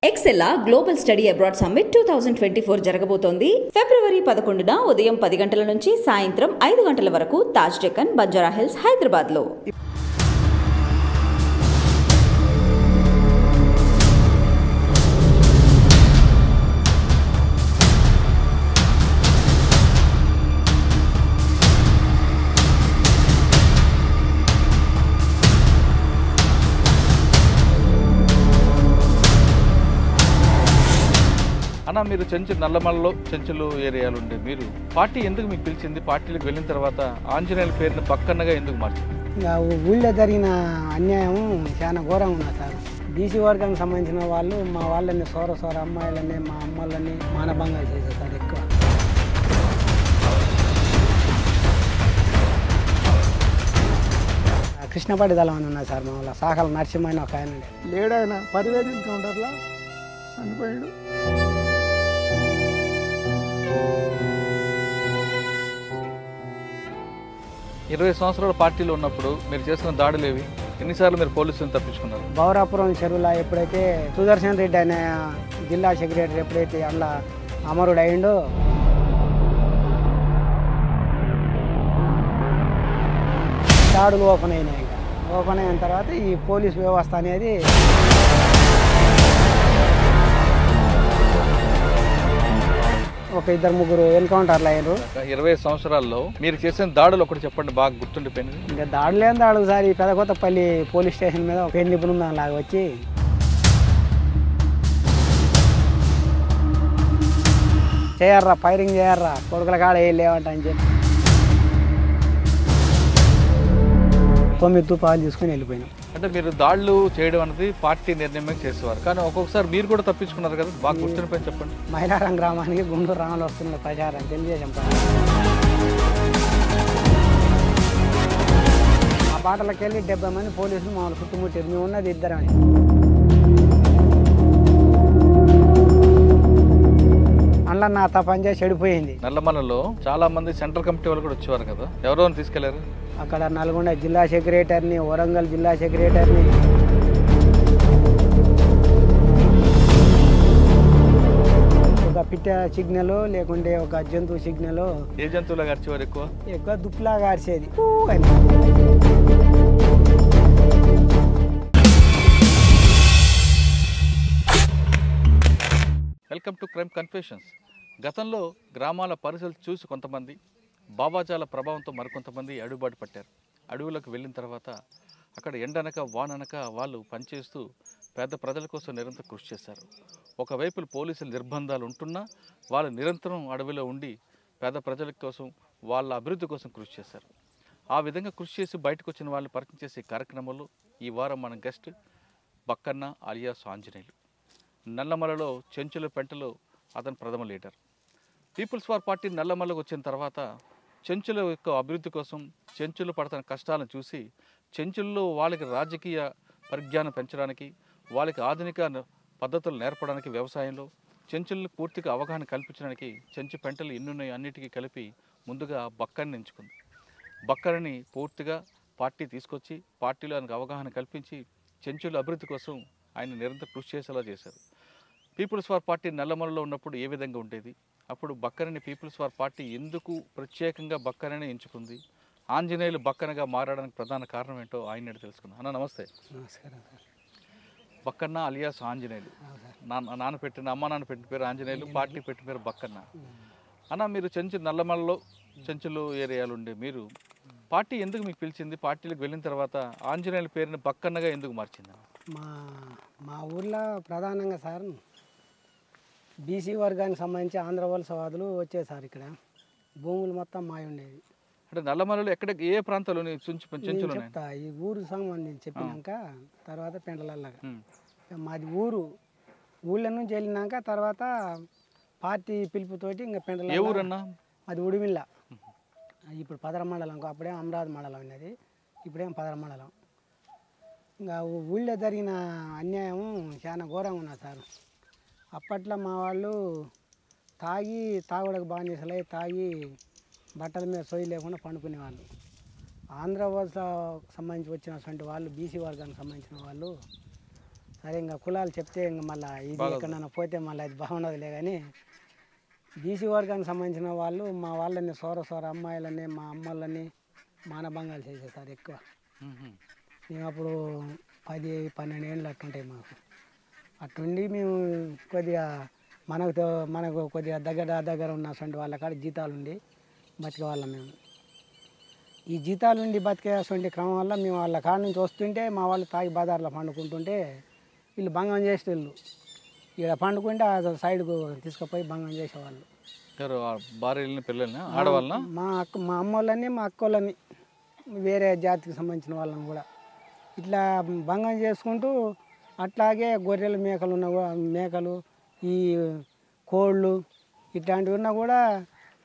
ఎక్సెల్లా global study abroad summit 2024 జరగబోతోంది. ఫిబ్రవరి 11న ఉదయం 10 గంటల నుంచి సాయంత్రం 5 గంటల వరకు తాజ్ డెక్కన్, బంజారా హిల్స్, హైదరాబాద్లో. అన్న, మీరు నల్లమలలో చెంచులు ఏరియాలు ఉండే మీరు పార్టీ ఎందుకు మీకు పిలిచింది? పార్టీలకు వెళ్ళిన తర్వాత ఆంజనేయుల పేరుని పక్కనగా ఎందుకు మార్చింది? ఇంకా ఊళ్ళో జరిగిన అన్యాయం చాలా ఘోరంగా ఉన్నది సార్. బీసీ వర్గానికి సంబంధించిన వాళ్ళు మా వాళ్ళని సోర అమ్మాయిలని మా అమ్మలని మానభంగాలు చేశారు సార్. ఎక్కువ కృష్ణపాటి దళం అని ఉన్నది సార్. మా వాళ్ళ సాకల నరసింహ ఒక ఆయన లేడాయన పరివేది ఎన్కౌంటర్లో చనిపోయాడు. ఇరవై సంవత్సరాల పార్టీలో ఉన్నప్పుడు మీరు చేసిన దాడులేవి? ఎన్నిసార్లు మీరు పోలీసులను తప్పించుకున్నారు? బౌరాపురం చెరువులో ఎప్పుడైతే సుదర్శన్ రెడ్డి అనే జిల్లా సెక్రటరీ ఎప్పుడైతే అందులో అమరుడు అయిండో దాడులు ఓపెన్ అయినాయి. ఓపెన్ అయిన తర్వాత ఈ పోలీస్ వ్యవస్థ అనేది ఒక ఇద్దరు ముగ్గురు ఎన్కౌంటర్లు అయ్యారు. 20 సంవత్సరాల్లో మీరు చేసిన దాడులు ఒకటి చెప్పండి, బాగా గుర్తుండిపోయింది. ఇంకా దాడులేని దాడు సార్. ఈ పెదకొత్తపల్లి పోలీస్ స్టేషన్ మీద ఒక పెళ్లి బృందం లాగా వచ్చి చేయర్రా, ఫైరింగ్ చేయర్రా, కొడుకుల కాడ ఏం లేవంట అని చెప్పి 9 తుపాలు తీసుకుని వెళ్ళిపోయినాం. అంటే మీరు దాడులు చేయడం అనేది పార్టీ నిర్ణయమే చేసేవారు, కానీ ఒక్కొక్కసారి మీరు కూడా తప్పించుకున్నారు కదా, బాగా గుర్తుండిపోయింది చెప్పండి. మైలారం గ్రామానికి గుంటూరు రామలు వస్తున్న ప్రచారం తెలియజేసాం. ఆ బాటలకు వెళ్ళి 70 మంది పోలీసులు మమ్మల్ని చుట్టుముట్టారు. మేము ఉన్నది ఇద్దరమే. అందులో నా తప్పని చెడిపోయింది. నల్లమలలో చాలా మంది సెంట్రల్ కమిటీ వాళ్ళు కూడా వచ్చేవారు కదా, ఎవరో తీసుకెళ్లారు? అక్కడ నల్గొండ జిల్లా సెక్రటరీని, వరంగల్ జిల్లా సెక్రటరీని, ఒక పిట్ట సిగ్నల్ లేకుంటే ఒక జంతువు సిగ్నల్. ఏ జంతువులాగా అరిచేవారు? ఎక్కువ దుప్పులాగా అరిచేది అని. Welcome to crime confessions. గతంలో గ్రామాల పరిస్థితులు చూసి కొంతమంది, బాబాజాల ప్రభావంతో మరికొంతమంది అడుగుబాటు పట్టారు. అడవులకు వెళ్ళిన తర్వాత అక్కడ ఎండనక వాననక వాళ్ళు పనిచేస్తూ పేద ప్రజల కోసం నిరంతరం కృషి చేశారు. ఒకవైపు పోలీసుల నిర్బంధాలు ఉంటున్నా వాళ్ళు నిరంతరం అడవిలో ఉండి పేద ప్రజల కోసం, వాళ్ళ అభివృద్ధి కోసం కృషి చేశారు. ఆ విధంగా కృషి చేసి బయటకు వచ్చిన వాళ్ళని పరిచయం చేసే కార్యక్రమంలో ఈ వారం మన గెస్ట్ బక్కన్న అలియాస్ ఆంజనేయులు. నల్లమలలో చెంచుల పెంటలో అతను ప్రథమ లీడర్. పీపుల్స్ వార్ పార్టీ నల్లమలకు వచ్చిన తర్వాత చెంచుల యొక్క అభివృద్ధి కోసం, చెంచులు పడుతున్న కష్టాలను చూసి చెంచుల్లో వాళ్ళకి రాజకీయ పరిజ్ఞానం పెంచడానికి, వాళ్ళకి ఆధునిక పద్ధతులు నేర్పడానికి, వ్యవసాయంలో చెంచులను పూర్తిగా అవగాహన కల్పించడానికి చెంచు పెంటలు ఎన్నున్నాయి అన్నిటికీ కలిపి ముందుగా బక్కని ఎంచుకుంది. బక్కని పూర్తిగా పార్టీ తీసుకొచ్చి పార్టీలో ఆయనకు అవగాహన కల్పించి చెంచుల అభివృద్ధి కోసం ఆయన నిరంతరం కృషి చేసేలా చేశారు. పీపుల్స్ వార్ పార్టీ నల్లమలలో ఉన్నప్పుడు ఏ విధంగా ఉండేది, అప్పుడు బక్కనని పీపుల్స్ వార్ పార్టీ ఎందుకు ప్రత్యేకంగా బక్కనని ఎంచుకుంది, ఆంజనేయులు బక్కనగా మారడానికి ప్రధాన కారణం ఏంటో ఆయన తెలుసుకున్నాం. అన్న నమస్తే. నమస్కారం సార్. బక్కన్న అలియాస్ ఆంజనేయులు. అమ్మ నాన్న పెట్టిన పేరు ఆంజనేయులు, పార్టీ పెట్టిన పేరు బక్కన్న. అన్న, మీరు నల్లమలలో చెంచులు ఏరియాలు ఉండే మీరు పార్టీ ఎందుకు మీకు పిలిచింది? పార్టీలకు వెళ్ళిన తర్వాత ఆంజనేయుల పేరుని బక్కన్నగా ఎందుకు మార్చింది? మా ఊర్లో ప్రధానంగా సార్ బీసీ వర్గానికి సంబంధించి ఆంధ్ర వలసవాదులు వచ్చేది సార్. ఇక్కడ భూములు మొత్తం మాయ ఉండేది. అంటే నల్లమలలో ఎక్కడ ఏ ప్రాంతాల్లో చెంచులు చెప్తా. ఈ ఊరికి సంబంధించి చెప్పినాక తర్వాత పెంటలల్లాగా మాది ఊళ్ళ నుంచి వెళ్ళినాక తర్వాత పార్టీ పిలుపుతోటి ఇంకా పెంటల. ఏ ఊరన్నా? అది ఉడిమిల్ల. ఇప్పుడు పదర మండలం, అప్పుడేం అమరావతి మండలం అనేది, ఇప్పుడేం పదర మండలం. ఇంకా ఊళ్ళో జరిగిన అన్యాయం చాలా ఘోరంగా ఉన్నది సార్. అప్పట్లో మా వాళ్ళు తాగుడకు బానిసలై తాగి బట్టల మీద సొయ్యి లేకుండా పండుకునేవాళ్ళు. ఆంధ్ర వలస సంబంధించి వచ్చినటువంటి వాళ్ళు, బీసీ వర్గానికి సంబంధించిన వాళ్ళు సరే ఇంకా కులాలు చెప్తే ఇంకా మళ్ళీ ఇది ఎక్కడన్నా పోతే మళ్ళీ అది బాగుండదులే కానీ బీసీ వర్గానికి సంబంధించిన వాళ్ళు మా వాళ్ళని సోర అమ్మాయిలని మా అమ్మలని మానభంగాలు చేసేసారు ఎక్కువ. మేము అప్పుడు 10-12 ఏళ్ళు అట్టుంటాయి మాకు. అట్టుండి మేము కొద్దిగా మనకు కొద్దిగా దగ్గర ఉన్నటువంటి వాళ్ళ కాడ జీతాలు ఉండి బతికే వాళ్ళం మేము. ఈ జీతాలు ఉండి బతికేటువంటి క్రమం వల్ల మేము వాళ్ళ కాడ నుంచి వస్తుంటే మా వాళ్ళు తాగి బజార్లో పండుకుంటుంటే వీళ్ళు భంగం చేసి వెళ్ళు ఇక్కడ పండుకుంటే ఆ సైడ్కు తీసుకుపోయి భంగం చేసేవాళ్ళు. భార్యలని పిల్లల్ని ఆడవాళ్ళ మా అమ్మ వాళ్ళని మా అక్క వాళ్ళని వేరే జాతికి సంబంధించిన వాళ్ళని కూడా ఇట్లా భంగం చేసుకుంటూ అట్లాగే గొర్రెలు మేకలు ఈ కోళ్ళు ఇట్లాంటివి ఉన్నా కూడా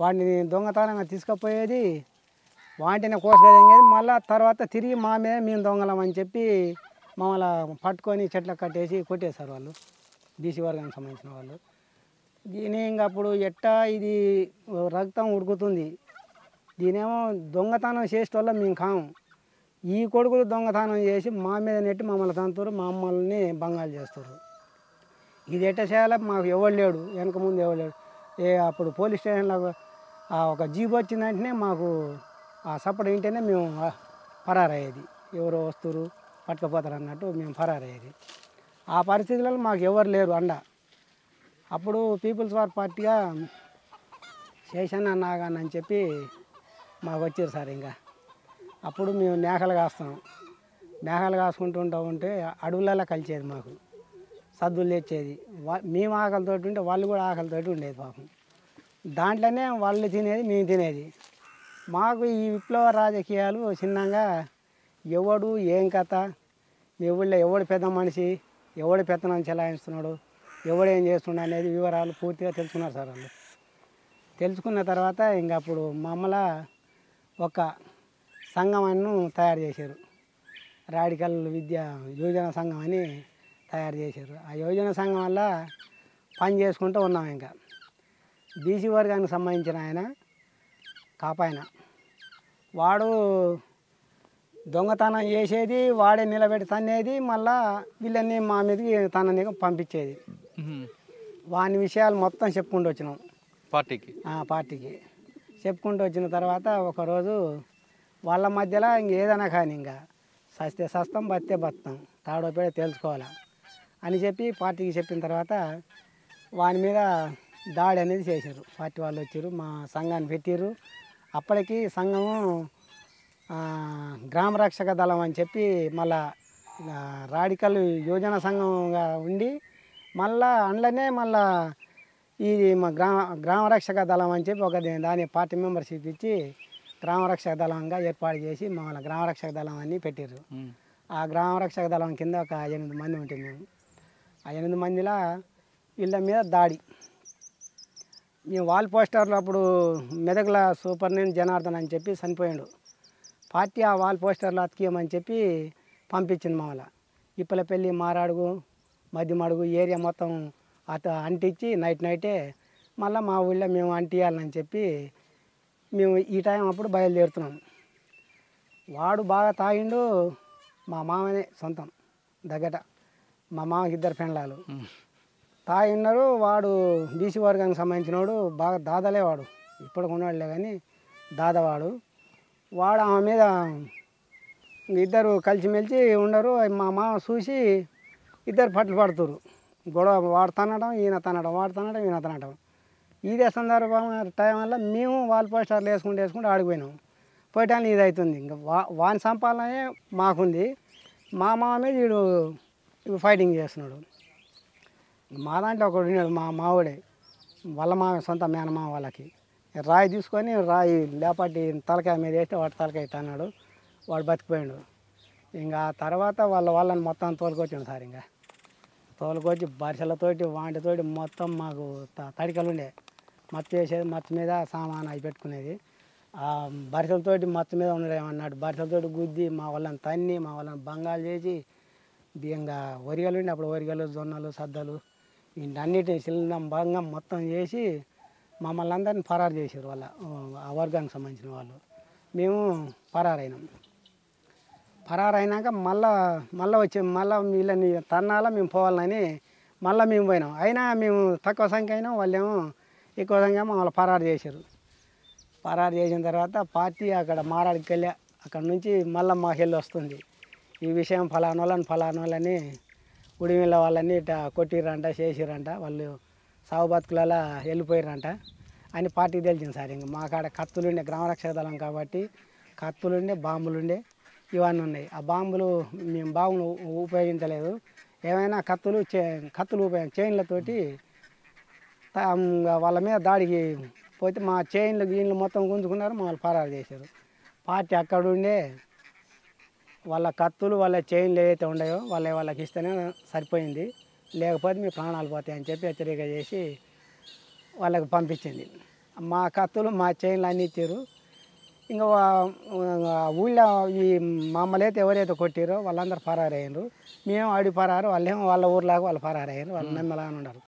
వాటిని దొంగతనంగా తీసుకుపోయేది, వాటిని కోసుకెళ్ళేది. మళ్ళీ తర్వాత తిరిగి మా మీద మేము దొంగలం అని చెప్పి మమ్మల్ని పట్టుకొని చెట్లకు కట్టేసి కొట్టేశారు వాళ్ళు, బీసీ వర్గానికి సంబంధించిన వాళ్ళు. దీని ఇంక అప్పుడు ఎట్టా ఇది రక్తం ఉడుకుతుంది. దీనేమో దొంగతనం చేసేటోళ్ళం మేము కాము. ఈ కొడుకులు దొంగతనం చేసి మా మీద నెట్టి మమ్మల్ని తంతురు, మా అమ్మల్ని భంగాలు చేస్తారు. ఇది ఎట్ట చేయాలో మాకు ఎవరు లేడు, వెనక ముందు ఎవరు లేడు. అప్పుడు పోలీస్ స్టేషన్లో ఒక జీబు వచ్చిన వెంటనే మాకు ఆ సపోర్ట్ వింటేనే మేము పరారయ్యేది. ఎవరో వస్తురు పట్టుకుపోతారు అన్నట్టు మేము పరారయ్యేది. ఆ పరిస్థితులలో మాకు ఎవరు లేరు అండ. అప్పుడు పీపుల్స్ వార్ పార్టీగా శేషన్న నాగన్ అని చెప్పి మాకు వచ్చారు సార్. ఇంకా అప్పుడు మేము మేకలు కాస్తాం. మేకలు కాసుకుంటూ ఉంటే అడవులలో కలిసేది, మాకు సద్దులు తెచ్చేది. మేము ఆకలితో ఉంటే వాళ్ళు కూడా ఆకలితో ఉండేది పాపం. దాంట్లోనే వాళ్ళు తినేది, మేము తినేది. మాకు ఈ విప్లవ రాజకీయాలు చిన్నగా ఎవడు ఏం కథ, మీ ఊళ్ళో ఎవడు పెద్ద మనిషి, ఎవడు పెత్తనం చెలాయిస్తున్నాడు, ఎవడేం చేస్తున్నాడు అనేది వివరాలు పూర్తిగా తెలుసుకున్నారు సార్ వాళ్ళు. తెలుసుకున్న తర్వాత ఇంక అప్పుడు మమ్మల్ని ఒక సంఘం తయారు చేశారు. రాడికల్ విద్యా యువజన సంఘం అని తయారు చేశారు. ఆ యువజన సంఘం వల్ల పని చేసుకుంటూ ఉన్నాం. ఇంకా బీసీ వర్గానికి సంబంధించిన ఆయన కాపాయన, వాడు దొంగతనం చేసేది, వాడే నిలబెట్టి తన్నేది, మళ్ళా వీళ్ళని మా మీదకి తనని పంపించేది. వాని విషయాలు మొత్తం చెప్పుకుంటూ వచ్చినాం పార్టీకి చెప్పుకుంటూ వచ్చిన తర్వాత ఒకరోజు వాళ్ళ మధ్యలో ఇంకేదైనా కానీ ఇంకా సస్తే సస్తం బత్తే బతాం తాడో పేడ తెలుసుకోవాలా అని చెప్పి పార్టీకి చెప్పిన తర్వాత వాని మీద దాడి అనేది చేశారు. పార్టీ వాళ్ళు వచ్చారు, మా సంఘాన్ని పెట్టారు. అప్పటికి సంఘము గ్రామ రక్షక దళం అని చెప్పి మళ్ళా రాడికల్ యోజన సంఘంగా ఉండి మళ్ళా అందులోనే మళ్ళా ఇది మా గ్రామ రక్షక దళం అని చెప్పి ఒక దాని పార్టీ మెంబర్షిప్ ఇచ్చి గ్రామ రక్షక దళంగా ఏర్పాటు చేసి మమ్మల్ని గ్రామ రక్షక దళం అని పెట్టారు. ఆ గ్రామ రక్షక దళం కింద ఒక 8 మంది ఉంటుంది. మేము ఆ 8 మందిలో వీళ్ళ మీద దాడి. మేము వాల్ పోస్టర్లు అప్పుడు మెదక్ల సూపరింటెండెంట్ జనార్దన్ అని చెప్పి చనిపోయాడు. పార్టీ ఆ వాల్ పోస్టర్లు అతికియమని చెప్పి పంపించింది మమ్మల్ని. ఇప్పలపల్లి, మారాడుగు, మధ్యమడుగు ఏరియా మొత్తం అంటించి నైటే మళ్ళీ మా ఊళ్ళో మేము అంటియాలని చెప్పి మేము ఈ టైం అప్పుడు బయలుదేరుతున్నాం. వాడు బాగా తాగిండు. మా మామనే సొంతం దగ్గర, మా మామకి 2 పెండ్లాలు తాగిన్నారు. వాడు బీసీ వర్గానికి సంబంధించిన వాడు, బాగా దాదాలే వాడు, ఇప్పటికి ఉన్నాడులే కానీ దాదావాడు. వాడు ఆమె మీద ఇద్దరు కలిసిమెలిసి ఉండరు. మా మామ చూసి ఇద్దరు పట్లు పడుతురు. గొడవ వాడు తనడం, ఈయన తనడం, వాడు తనడం, ఈయన తనడం. ఇదే సందర్భం టైం వల్ల మేము వాల్ పోస్టర్లు వేసుకుంటూ ఆడిపోయినాం. పోయటానికి ఇది అవుతుంది. ఇంకా వాని సంపాదనే మాకుంది. మా మామ మీద వీడు ఫైటింగ్ చేస్తున్నాడు. మా దాంట్లో ఒకడు ఉన్నాడు, మా మావుడే, వాళ్ళ మామ సొంత మేనమామ వాళ్ళకి రాయి తీసుకొని రాయి లేపాటి తలకాయ మీద వేస్తే వాడు తలకాయ అన్నాడు. వాడు బతికిపోయాడు. ఇంకా తర్వాత వాళ్ళని మొత్తం తోలుకొచ్చాడు సార్. ఇంకా తోలుకొచ్చి బరిసెలతోటి వాటితోటి మొత్తం మాకు తడికలు ఉండే మత్తు వేసేది, మత్తు మీద సామాన్ అవి పెట్టుకునేది. ఆ బరిసెలతోటి మత్తు మీద ఉండేమన్నాడు. బరిసెలతోటి గుద్ది మా వాళ్ళని తన్ని, మా వాళ్ళని బంగాలు చేసి ఇంకా వరిగలు ఉండి అప్పుడు వరిగలు, జొన్నలు, సద్దలు వీటన్నిటిని సిలిండం భంగం మొత్తం చేసి మమ్మల్ని అందరినీ పరారు చేశారు. ఆ వర్గానికి సంబంధించిన వాళ్ళు. మేము పరారైనాం. పరారైనాక మళ్ళీ వచ్చి వీళ్ళని తన్నాల మేము పోవాలని మళ్ళీ మేము పోయినాం. అయినా మేము తక్కువ సంఖ్య అయినా వాళ్ళేమో ఎక్కువ సంఖ్య మమ్మల్ని పరారు చేశారు. పరారు చేసిన తర్వాత పార్టీ అక్కడ మారాడికి వెళ్ళా. అక్కడ నుంచి మళ్ళీ మాకు వెళ్ళి వస్తుంది, ఈ విషయం ఫలానా వాళ్ళని ఉడిమిళ్ళ వాళ్ళని ఇట్లా కొట్టిర్రంట, చేసిర్రంట, వాళ్ళు సాగు బతుకులలో వెళ్ళిపోయారంట అని పార్టీకి తెలిసింది సార్. ఇంకా మా కాడ కత్తులుండే, గ్రామరక్షక దళం కాబట్టి కత్తులుండే, బాంబులుండే, ఇవన్నీ ఉన్నాయి. ఆ బాంబులు మేము బాంబులు ఉపయోగించలేదు. ఏమైనా కత్తులు చైన్లతోటి వాళ్ళ మీద దాడికి పోతే మా గీన్లు మొత్తం గుంజుకున్నారు, మమ్మల్ని పరారు చేశారు. పార్టీ అక్కడ ఉండే వాళ్ళ కత్తులు వాళ్ళ చైన్లు ఏవైతే ఉన్నాయో వాళ్ళకి ఇస్తేనే సరిపోయింది, లేకపోతే మీ ప్రాణాలు పోతాయని చెప్పి హెచ్చరిక చేసి వాళ్ళకి పంపించింది. మా కత్తులు మా చైన్లు అన్నీ ఇచ్చారు. ఇంకా ఊళ్ళో ఈ మమ్మల్ని అయితే ఎవరైతే కొట్టారో వాళ్ళందరూ పరారయ్యారు. మేము ఆడి పరారు, వాళ్ళేమో వాళ్ళ ఊర్లాగా వాళ్ళు పరారయ్యారు. వాళ్ళు నమ్మలాగా ఉన్నారు.